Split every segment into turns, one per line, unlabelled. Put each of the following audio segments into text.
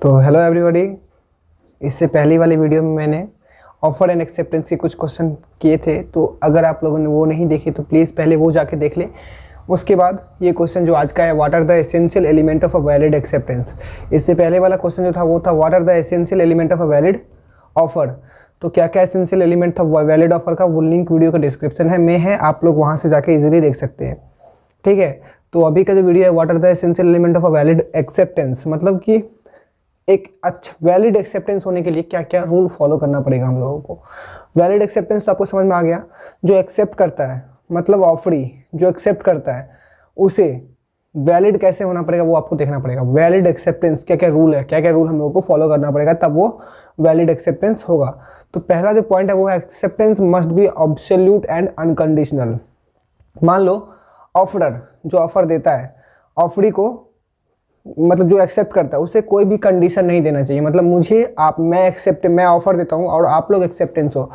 तो hello everybody. इससे पहली वाली वीडियो में मैंने ऑफर एंड एक्सेप्टेंस के कुछ क्वेश्चन किए थे, तो अगर आप लोगों ने वो नहीं देखे तो प्लीज़ पहले वो जाके देख ले। उसके बाद ये क्वेश्चन जो आज का है, what are the essential element of a valid acceptance. इससे पहले वाला क्वेश्चन जो था वो था what are the essential element of a valid offer. तो क्या क्या एसेंशियल एलिमेंट था वैलिड ऑफर का, वो लिंक वीडियो का डिस्क्रिप्शन में है, आप लोग वहाँ से जाके इजीली देख सकते हैं। ठीक है, तो अभी का जो वीडियो है what are the essential element of a valid acceptance, मतलब कि एक अच्छा वैलिड एक्सेप्टेंस होने के लिए क्या क्या रूल फॉलो करना पड़ेगा हम लोगों को। वैलिड एक्सेप्टेंस तो आपको समझ में आ गया, जो एक्सेप्ट करता है मतलब ऑफरी जो एक्सेप्ट करता है उसे वैलिड कैसे होना पड़ेगा वो आपको देखना पड़ेगा। वैलिड एक्सेप्टेंस क्या क्या रूल है, क्या क्या रूल हम लोगों को फॉलो करना पड़ेगा, तब वो वैलिड एक्सेप्टेंस होगा। तो पहला जो पॉइंट है वो है acceptance must B absolute and unconditional. मान लो ऑफरर जो ऑफर देता है, ऑफरी को मतलब जो एक्सेप्ट करता है उसे कोई भी कंडीशन नहीं देना चाहिए। मतलब मुझे मैं ऑफर देता हूँ और आप लोग एक्सेप्टेंस हो,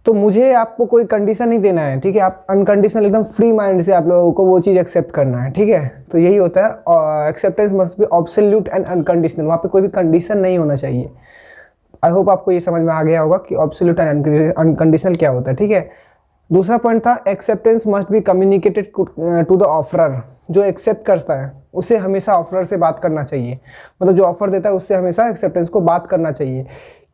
तो मुझे आपको कोई कंडीशन नहीं देना है। ठीक है, आप अनकंडीशनल एकदम फ्री माइंड से आप लोगों को वो चीज़ एक्सेप्ट करना है। ठीक है, तो यही होता है acceptance must B absolute and unconditional. वहाँ पे कोई भी कंडीशन नहीं होना चाहिए। आई होप आपको ये समझ में आ गया होगा कि एब्सोल्यूट एंड अनकंडीशनल क्या होता है। ठीक है, दूसरा पॉइंट था acceptance must be communicated to the offeror. जो एक्सेप्ट करता है उसे हमेशा ऑफरर से बात करना चाहिए। मतलब जो ऑफर देता है उससे हमेशा एक्सेप्टेंस को बात करना चाहिए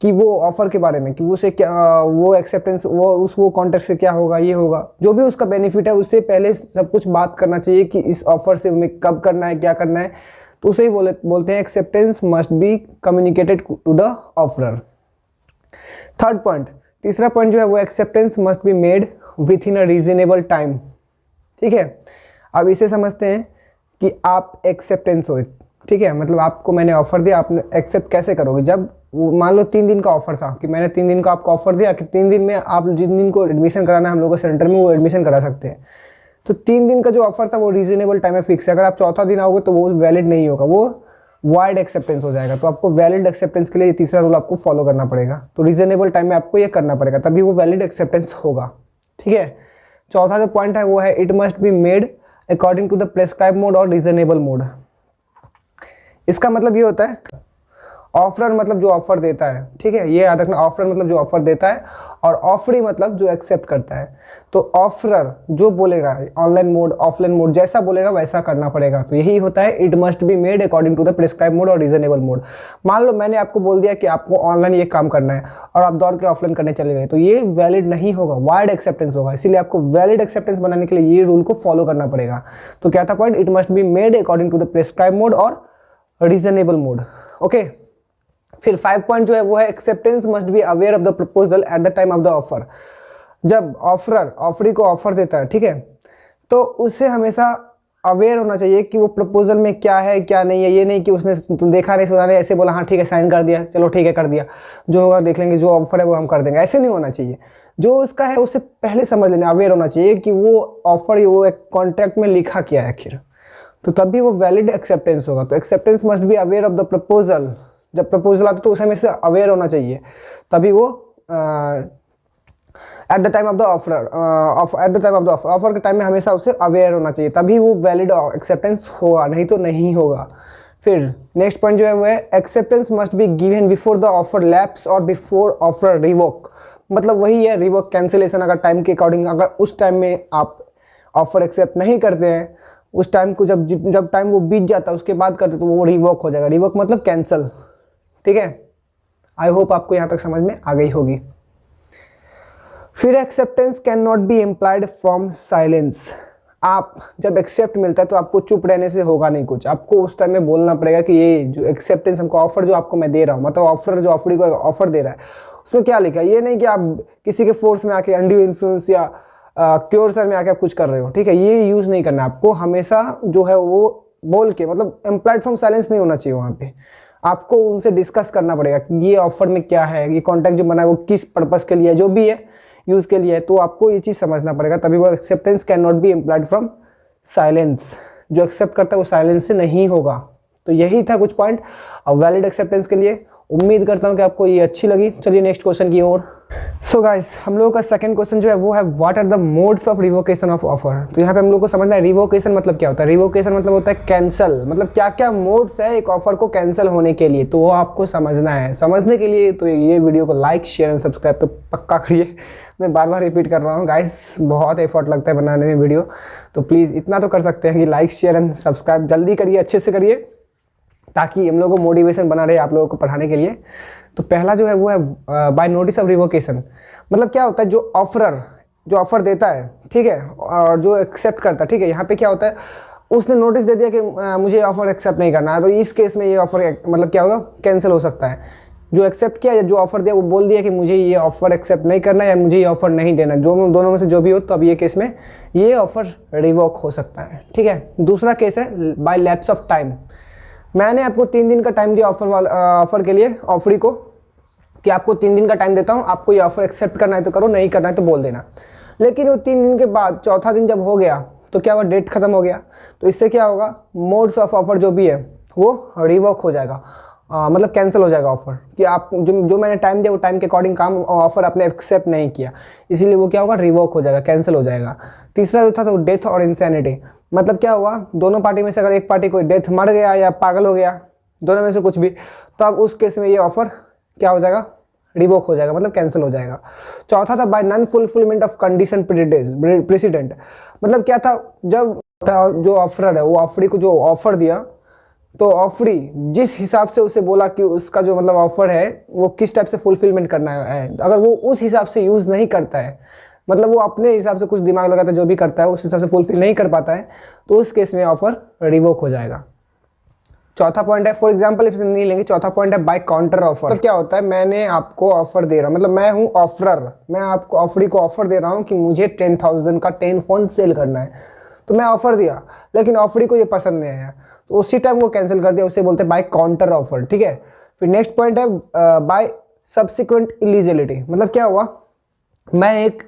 कि वो ऑफर के बारे में, कि उसे क्या वो एक्सेप्टेंस वो कॉन्टेक्ट से क्या होगा, ये होगा, जो भी उसका बेनिफिट है उससे पहले सब कुछ बात करना चाहिए कि इस ऑफर से हमें कब करना है, क्या करना है। तो उसे ही बोलते हैं acceptance must be communicated to the offeror. Third point, तीसरा पॉइंट जो है वो acceptance must be made within a reasonable time. ठीक है, अब इसे समझते हैं कि आप एक्सेप्टेंस हो। ठीक है, मतलब आपको मैंने ऑफर दिया, आपने एक्सेप्ट कैसे करोगे। जब मान लो 3 दिन का ऑफर था कि मैंने 3 दिन का आपको ऑफर दिया कि 3 दिन में आप जिन दिन को एडमिशन कराना है हम लोगों को सेंटर में, वो एडमिशन करा सकते हैं। तो 3 दिन का जो ऑफर था वो रीजनेबल टाइम में फिक्स है। अगर आप चौथा दिन आओगे तो वो वैलिड नहीं होगा, वो वाइड एक्सेप्टेंस हो जाएगा। तो आपको वैलिड एक्सेप्टेंस के लिए तीसरा रूल आपको फॉलो करना पड़ेगा। तो रीजनेबल टाइम में आपको ये करना पड़ेगा, तभी वो वैलिड एक्सेप्टेंस होगा। ठीक है, चौथा जो पॉइंट है वो है it must be made according to the prescribe mode और रीजनेबल मोड। इसका मतलब ये होता है ऑफरर मतलब जो ऑफर देता है। ठीक है, ये याद रखना, ऑफरर मतलब जो ऑफर देता है और ऑफरी मतलब जो एक्सेप्ट करता है। तो ऑफरर जो बोलेगा ऑनलाइन मोड ऑफलाइन मोड जैसा बोलेगा वैसा करना पड़ेगा। तो यही होता है it must be made according to the prescribe mode और रीजनेबल मोड। मान लो मैंने आपको बोल दिया कि आपको ऑनलाइन ये काम करना है और आप दौड़ के ऑफलाइन करने चले गए, तो ये वैलिड नहीं होगा, वाइड एक्सेप्टेंस होगा। इसीलिए आपको वैलिड एक्सेप्टेंस बनाने के लिए ये रूल को फॉलो करना पड़ेगा। तो क्या था point, it must be made according to the prescribe mode और रीजनेबल मोड। ओके, फिर 5 पॉइंट जो है वो है acceptance must be aware of the proposal at the time of the offer. जब ऑफरर ऑफरी को ऑफर देता है, ठीक है, तो उससे हमेशा अवेयर होना चाहिए कि वो प्रपोजल में क्या है क्या नहीं है। ये नहीं कि उसने देखा नहीं सुना नहीं, ऐसे बोला हाँ ठीक है साइन कर दिया, चलो ठीक है कर दिया, जो होगा देख लेंगे, जो ऑफर है वो हम कर देंगे। ऐसे नहीं होना चाहिए। जो उसका है उससे पहले समझ लेना, अवेयर होना चाहिए कि वो ऑफर वो एक कॉन्ट्रैक्ट में लिखा क्या है आखिर, तो तभी वो वैलिड एक्सेप्टेंस होगा। तो acceptance must be aware of the proposal. जब प्रपोजल आता है तो उसे हमें से अवेयर होना चाहिए, तभी वो eight the time of the offer eight the time of the offer के टाइम में हमेशा उसे अवेयर होना चाहिए, तभी वो वैलिड एक्सेप्टेंस होगा, नहीं तो नहीं होगा। फिर नेक्स्ट पॉइंट जो है वो है acceptance must be given before the offer lapse और बिफोर ऑफर रिवोक। मतलब वही है रिवोक कैंसिलेशन। अगर टाइम के अकॉर्डिंग अगर उस टाइम में आप ऑफर एक्सेप्ट नहीं करते हैं, उस टाइम को जब टाइम वो बीत जाता है उसके बाद करते तो वो रिवोक हो जाएगा। रिवोक मतलब कैंसिल। ठीक है, आई होप आपको यहाँ तक समझ में आ गई होगी। फिर acceptance can not be implied from silence. आप जब एक्सेप्ट मिलता है तो आपको चुप रहने से होगा नहीं कुछ, आपको उस टाइम में बोलना पड़ेगा कि ये जो एक्सेप्टेंस हमको ऑफर जो आपको मैं दे रहा हूँ, मतलब ऑफर जो ऑफरी को ऑफर दे रहा है उसमें क्या लिखा है। ये नहीं कि आप किसी के फोर्स में आके अनड्यू इन्फ्लुएंस या क्योर में आके आप कुछ कर रहे हो। ठीक है, ये यूज़ नहीं करना। आपको हमेशा जो है वो बोल के, मतलब इम्प्लाइड फ्रॉम साइलेंस नहीं होना चाहिए। वहाँ पे आपको उनसे डिस्कस करना पड़ेगा कि ये ऑफर में क्या है, ये कॉन्टैक्ट जो बना है वो किस पर्पस के लिए है, जो भी है यूज़ के लिए है। तो आपको ये चीज़ समझना पड़ेगा, तभी वो acceptance can not be implied from silence. जो एक्सेप्ट करता है वो साइलेंस से नहीं होगा। तो यही था कुछ पॉइंट वैलिड एक्सेप्टेंस के लिए। उम्मीद करता हूँ कि आपको ये अच्छी लगी। चलिए नेक्स्ट क्वेश्चन की ओर सो गाइस, हम लोगों का सेकंड क्वेश्चन जो है वो है what are the modes of revocation of offer. तो यहाँ पे हम लोग को समझना है रिवोकेशन मतलब क्या होता है। रिवोकेशन मतलब होता है कैंसल, मतलब क्या क्या मोड्स है एक ऑफर को कैंसिल होने के लिए, तो वो आपको समझना है। समझने के लिए तो ये वीडियो को लाइक शेयर एंड सब्सक्राइब तो पक्का करिए। मैं बार बार रिपीट कर रहा हूँ गाइस, बहुत एफर्ट लगता है बनाने में वीडियो, तो प्लीज़ इतना तो कर सकते हैं कि लाइक शेयर एंड सब्सक्राइब जल्दी करिए, अच्छे से करिए, ताकि हम लोगों को मोटिवेशन बना रहे आप लोगों को पढ़ाने के लिए। तो पहला जो है वो है बाय नोटिस ऑफ रिवोकेशन। मतलब क्या होता है, जो ऑफरर जो ऑफर देता है, ठीक है, और जो एक्सेप्ट करता है, ठीक है, यहाँ पे क्या होता है, उसने नोटिस दे दिया कि मुझे ऑफर एक्सेप्ट नहीं करना है, तो इस केस में ये ऑफर मतलब क्या होगा, कैंसिल हो सकता है। जो एक्सेप्ट किया या जो ऑफर दिया वो बोल दिया कि मुझे ये ऑफर एक्सेप्ट नहीं करना है या मुझे ये ऑफर नहीं देना, जो दोनों में से जो भी हो, तो अब ये केस में ये ऑफर रिवोक हो सकता है, ठीक है। दूसरा केस है बाय लैप्स ऑफ टाइम। मैंने आपको 3 दिन का टाइम दिया ऑफर के लिए, ऑफरी को, कि आपको 3 दिन का टाइम देता हूँ, आपको ये ऑफर एक्सेप्ट करना है तो करो, नहीं करना है तो बोल देना। लेकिन वो 3 दिन के बाद चौथा दिन जब हो गया तो क्या हुआ, डेट खत्म हो गया, तो इससे क्या होगा, मोड्स ऑफ ऑफर जो भी है वो रिवोक हो जाएगा, मतलब कैंसिल हो जाएगा ऑफर, कि आप जो मैंने टाइम दिया वो टाइम के अकॉर्डिंग काम ऑफर आपने एक्सेप्ट नहीं किया, इसीलिए वो क्या होगा, रिवोक हो जाएगा, कैंसिल हो जाएगा। तीसरा जो था तो डेथ और इंसैनिटी। मतलब क्या हुआ, दोनों पार्टी में से अगर एक पार्टी कोई डेथ मर गया या पागल हो गया, दोनों में से कुछ भी, तो अब उस केस में ये ऑफर क्या हो जाएगा, रिवोक हो जाएगा, मतलब कैंसिल हो जाएगा। चौथा था bye non fulfilment of condition president. मतलब क्या था, जब जो ऑफरर है वो ऑफरी को जो ऑफर दिया, तो ऑफरी जिस हिसाब से उसे बोला कि उसका जो मतलब ऑफर है वो किस टाइप से फुलफिलमेंट करना है, अगर वो उस हिसाब से यूज़ नहीं करता है, मतलब वो अपने हिसाब से कुछ दिमाग लगाता है, जो भी करता है उस हिसाब से फुलफिल नहीं कर पाता है, तो उस केस में ऑफर रिवोक हो जाएगा। चौथा पॉइंट है, फॉर एग्जाम्पल इसे नहीं लेंगे, चौथा पॉइंट है बाय काउंटर ऑफर। तो क्या होता है, मैंने आपको ऑफर दे रहा, मतलब मैं हूँ ऑफरर, मैं आपको ऑफरी को ऑफर दे रहा हूँ कि मुझे 10,000 का 10 फ़ोन सेल करना है, तो मैं ऑफर दिया, लेकिन ऑफरी को ये पसंद नहीं आया, तो उसी टाइम वो कैंसिल कर दिया, उसे बोलते हैं बाय काउंटर ऑफर, ठीक है। फिर नेक्स्ट पॉइंट है बाय सब्सिक्वेंट इलीजिबिलिटी। मतलब क्या हुआ, मैं एक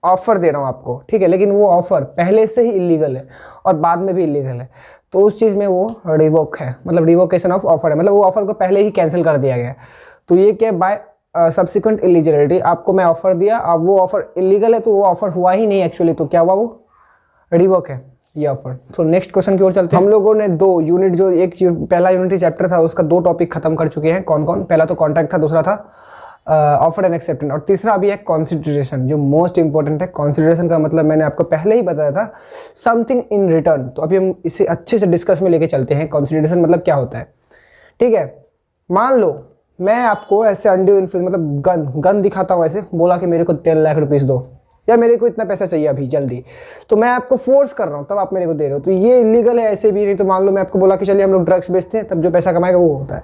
ऑफर दे रहा हूँ आपको, ठीक है, लेकिन वो ऑफर पहले से ही इलीगल है और बाद में भी इलीगल है, तो उस चीज़ में वो रिवोक है, मतलब रिवोकेशन ऑफ ऑफर है, मतलब वो ऑफर को पहले ही कैंसिल कर दिया गया। तो ये क्या है, बाय सब्सिक्वेंट इलीजिबिलिटी। आपको मैं ऑफर दिया, अब वो ऑफर इलीगल है, तो वो ऑफर हुआ ही नहीं एक्चुअली, तो क्या हुआ, वो रिवोक है ये ऑफर। सो नेक्स्ट क्वेश्चन की ओर चलते हैं। हम लोगों ने 2 यूनिट, जो पहला यूनिटी चैप्टर था उसका 2 टॉपिक खत्म कर चुके हैं। कौन कौन, पहला तो कॉन्ट्रैक्ट था, दूसरा था ऑफर एंड एक्सेप्टेंस, और तीसरा अभी है कंसिडरेशन, जो मोस्ट इंपॉर्टेंट है। कंसिडरेशन का मतलब मैंने आपको पहले ही बताया था, समथिंग इन रिटर्न। तो अभी हम इसे अच्छे से डिस्कस में लेके चलते हैं, कंसिडरेशन मतलब क्या होता है, ठीक है। मान लो मैं आपको ऐसे अनड्यू इन्फ्लुएंस, मतलब गन दिखाता हूँ, ऐसे बोला कि मेरे को 10 लाख रुपीज़ दो, या मेरे को इतना पैसा चाहिए अभी जल्दी, तो मैं आपको फोर्स कर रहा हूँ, तब आप मेरे को दे रहे हो, तो ये इलीगल है ऐसे भी नहीं। तो मान लो मैं आपको बोला कि चलिए हम लोग ड्रग्स बेचते हैं, तब जो पैसा कमाएगा वो होता है।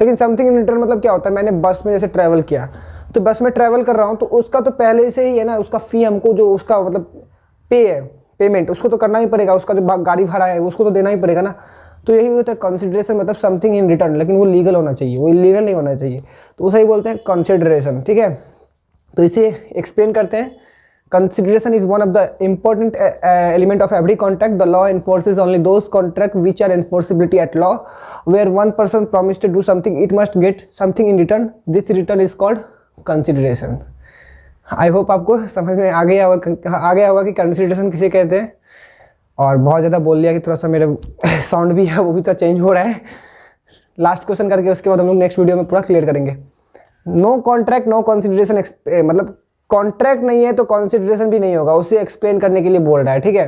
लेकिन समथिंग इन रिटर्न मतलब क्या होता है, मैंने बस में जैसे ट्रैवल किया, तो बस में ट्रैवल कर रहा हूँ, तो उसका तो पहले से ही है ना, उसका फ़ी हमको जो उसका मतलब पे है, पेमेंट उसको तो करना ही पड़ेगा, उसका जो गाड़ी भाड़ा है उसको तो देना ही पड़ेगा ना। तो यही होता है कंसिडरेशन, मतलब समथिंग इन रिटर्न, लेकिन वो लीगल होना चाहिए, वो इलीगल नहीं होना चाहिए, तो उसे ही बोलते हैं कंसिडरेशन, ठीक है। तो इसे एक्सप्लेन करते हैं। Consideration is one of the important element of every contract. The law enforces only those contracts which are enforceability at law. Where one person promised to do something, it must get something in return. This return is called consideration. I hope आपको समझ में आ गया होगा कि consideration किसे कहते हैं। और बहुत ज़्यादा बोल लिया कि थोड़ा सा मेरा साउंड भी है वो भी तो चेंज हो रहा है। लास्ट क्वेश्चन करके उसके बाद हम लोग नेक्स्ट वीडियो में पूरा क्लियर करेंगे। नो कॉन्ट्रैक्ट नो कंसिडरेशन, मतलब कॉन्ट्रैक्ट नहीं है तो कंसिडरेशन भी नहीं होगा, उसे एक्सप्लेन करने के लिए बोल रहा है, ठीक है।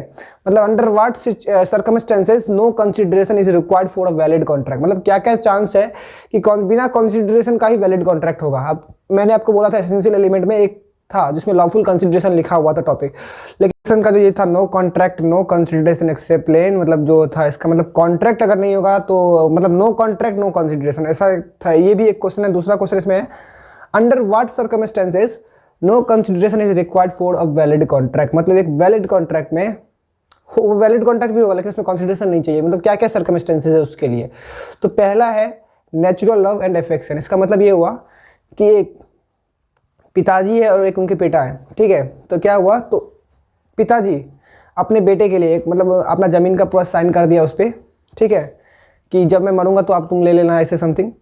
मतलब under what circumstances no consideration is required for a valid contract. मतलब क्या क्या चांस है कि बिना कंसिडरेशन का ही वैलिड कॉन्ट्रैक्ट होगा। अब मैंने आपको बोला था एसेंशियल एलिमेंट में एक था जिसमें लॉफुल कंसिडरेशन लिखा हुआ था टॉपिक, लेकिन का जो ये था नो कॉन्ट्रैक्ट नो कंसिडरेशन एक्सेप्लेन, मतलब जो था इसका मतलब कॉन्ट्रैक्ट अगर नहीं होगा तो मतलब नो कॉन्ट्रैक्ट नो कंसिडरेशन, ऐसा था। ये भी एक क्वेश्चन है। दूसरा क्वेश्चन इसमें है under what circumstances no consideration is required for a valid contract. मतलब एक वैलिड कॉन्ट्रैक्ट में वैलिड कॉन्ट्रैक्ट भी होगा लेकिन उसमें कंसिडरेशन नहीं चाहिए। मतलब क्या क्या सर्कमस्टेंसेस है उसके लिए। तो पहला है नेचुरल लव एंड अफेक्शन। इसका मतलब ये हुआ कि एक पिताजी है और एक उनके बेटा है, ठीक है। तो क्या हुआ, तो पिताजी अपने बेटे के लिए एक मतलब अपना ज़मीन का पूरा साइन कर दिया उस पर, ठीक है, कि जब मैं मरूंगा तो आप तुम ले लेना, ऐसे समथिंग।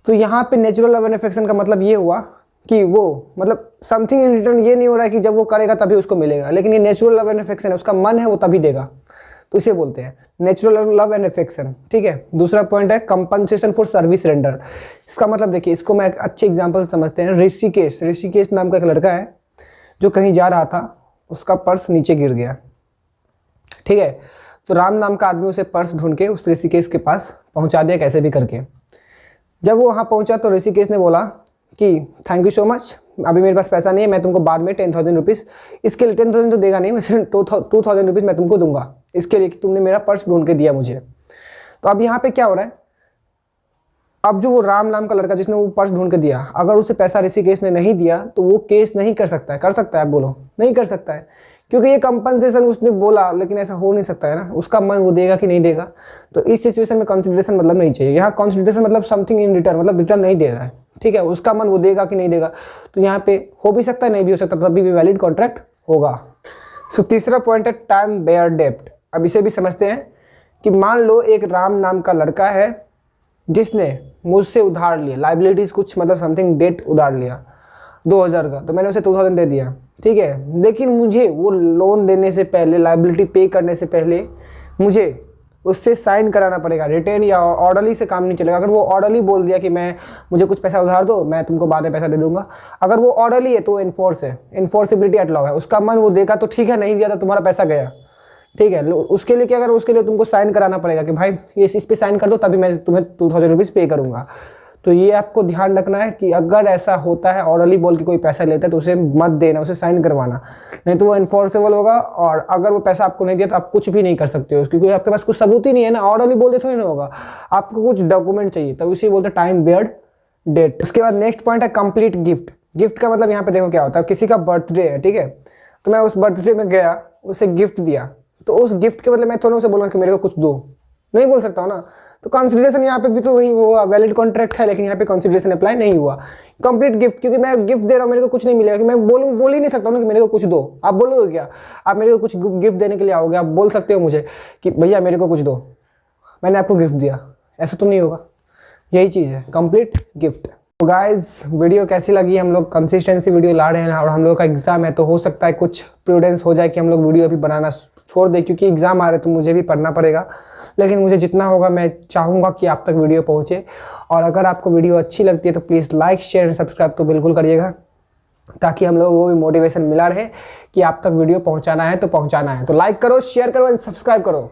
तो यहाँ पे नेचुरल लव एंड अफेक्शन का मतलब ये हुआ कि वो मतलब समथिंग इन रिटर्न ये नहीं हो रहा है कि जब वो करेगा तभी उसको मिलेगा, लेकिन ये नेचुरल लव एंड अफेक्शन है, उसका मन है वो तभी देगा, तो इसे बोलते हैं नेचुरल लव एंड अफेक्शन। ठीक है, दूसरा पॉइंट है कंपनसेशन फॉर सर्विस रेंडर। इसका मतलब देखिए, इसको मैं एक अच्छे एग्जांपल समझते हैं। ऋषिकेश नाम का एक लड़का है जो कहीं जा रहा था, उसका पर्स नीचे गिर गया। ठीक है, तो राम नाम का आदमी उसे पर्स ढूंढ के उस ऋषिकेश के पास पहुंचा दिया कैसे भी करके। जब वो वहाँ पहुंचा तो ऋषिकेश ने बोला कि थैंक यू सो मच, अभी मेरे पास पैसा नहीं है, मैं तुमको बाद में 10,000 रुपीज़, इसके लिए 10,000 तो देगा नहीं, वैसे 2,000 रुपीज़ मैं तुमको दूंगा इसके लिए कि तुमने मेरा पर्स ढूंढ के दिया मुझे। तो अब यहाँ पे क्या हो रहा है, अब जो वो राम नाम का लड़का जिसने वो पर्स ढूंढ के दिया, अगर उसे पैसा ऋषिकेश ने नहीं दिया तो वो केस नहीं कर सकता है। कर सकता है? आप बोलो, नहीं कर सकता है, क्योंकि ये कंपनसेशन उसने बोला, लेकिन ऐसा हो नहीं सकता है ना, उसका मन वो देगा कि नहीं देगा। तो इस सिचुएशन में कंसिडरेशन मतलब नहीं चाहिए। यहाँ कंसिडरेशन मतलब समथिंग इन रिटर्न, मतलब रिटर्न नहीं दे रहा है। ठीक है, उसका मन वो देगा कि नहीं देगा, तो यहाँ पे हो भी सकता है नहीं भी हो सकता, तभी भी वैलिड कॉन्ट्रैक्ट होगा। सो तीसरा पॉइंट है टाइम बेयर डेप्ट। अब इसे भी समझते हैं कि मान लो एक राम नाम का लड़का है जिसने मुझसे उधार लिया, लाइबिलिटीज कुछ मतलब समथिंग डेट उधार लिया 2,000 का, तो मैंने उसे 2,000 दे दिया। ठीक है, लेकिन मुझे वो लोन देने से पहले, लाइबिलिटी पे करने से पहले मुझे उससे साइन कराना पड़ेगा। रिटेन या ऑर्डरली से काम नहीं चलेगा। अगर वो ऑर्डरली बोल दिया कि मुझे कुछ पैसा उधार दो, मैं तुमको बाद में पैसा दे दूंगा, अगर वो ऑर्डरली है तो इन्फोर्स है, इन्फोर्सिबिलिटी एट लॉ है। उसका मन वो देगा तो ठीक है, नहीं दिया तो तुम्हारा पैसा गया। ठीक है, उसके लिए क्या, अगर उसके लिए तुमको साइन कराना पड़ेगा कि भाई ये इस पे साइन कर दो तभी मैं तुम्हें 2,000 रुपीज़ पे करूंगा। तो ये आपको ध्यान रखना है कि अगर ऐसा होता है, ऑर्डरली बोल के कोई पैसा लेता है तो उसे मत देना, उसे साइन करवाना, नहीं तो वो इन्फोर्सेबल होगा। और अगर वो पैसा आपको नहीं दिया तो आप कुछ भी नहीं कर सकते हो, क्योंकि आपके पास कुछ सबूत ही नहीं है ना। ऑर्डरली बोल दे थोड़ी ना होगा, आपको कुछ डॉक्यूमेंट चाहिए, तो इसे बोलते हैं टाइम बेयर्ड डेट। उसके बाद नेक्स्ट पॉइंट है कंप्लीट गिफ्ट। गिफ्ट का मतलब यहाँ पे देखो क्या होता है, किसी का बर्थडे है, ठीक है, तो मैं उस बर्थडे में गया, उसे गिफ्ट दिया, तो उस गिफ्ट के मतलब मैं थोड़ा उसे बोलूँगा कि मेरे को कुछ दो, नहीं बोल सकता हूँ ना। तो कंसिडरेशन यहाँ पे भी तो वही हुआ, वैलिड कॉन्ट्रैक्ट है, लेकिन यहाँ पे कंसिडरेशन अप्लाई नहीं हुआ। कंप्लीट गिफ्ट, क्योंकि मैं गिफ्ट दे रहा हूँ, मेरे को कुछ नहीं मिलेगा, कि मैं बोल ही नहीं सकता हूँ ना कि मेरे को कुछ दो। आप बोलोगे क्या, आप मेरे को कुछ गिफ्ट देने के लिए आओगे, आप बोल सकते हो मुझे कि भैया मेरे को कुछ दो, मैंने आपको गिफ्ट दिया, ऐसा तो नहीं होगा। यही चीज़ है कंप्लीट गिफ्ट। तो गाइज वीडियो कैसी लगी, हम लोग कंसिस्टेंसी वीडियो ला रहे हैं और हम लोग का एग्जाम है, तो हो सकता है कुछ प्रूडेंस हो जाए कि हम लोग वीडियो अभी बनाना छोड़ दें, क्योंकि एग्जाम आ रहे तो मुझे भी पढ़ना पड़ेगा। लेकिन मुझे जितना होगा मैं चाहूँगा कि आप तक वीडियो पहुँचे। और अगर आपको वीडियो अच्छी लगती है तो please like share and subscribe तो बिल्कुल करिएगा, ताकि हम लोगों को भी मोटिवेशन मिला रहे कि आप तक वीडियो पहुँचाना है तो पहुँचाना है। तो लाइक करो, शेयर करो एंड सब्सक्राइब करो।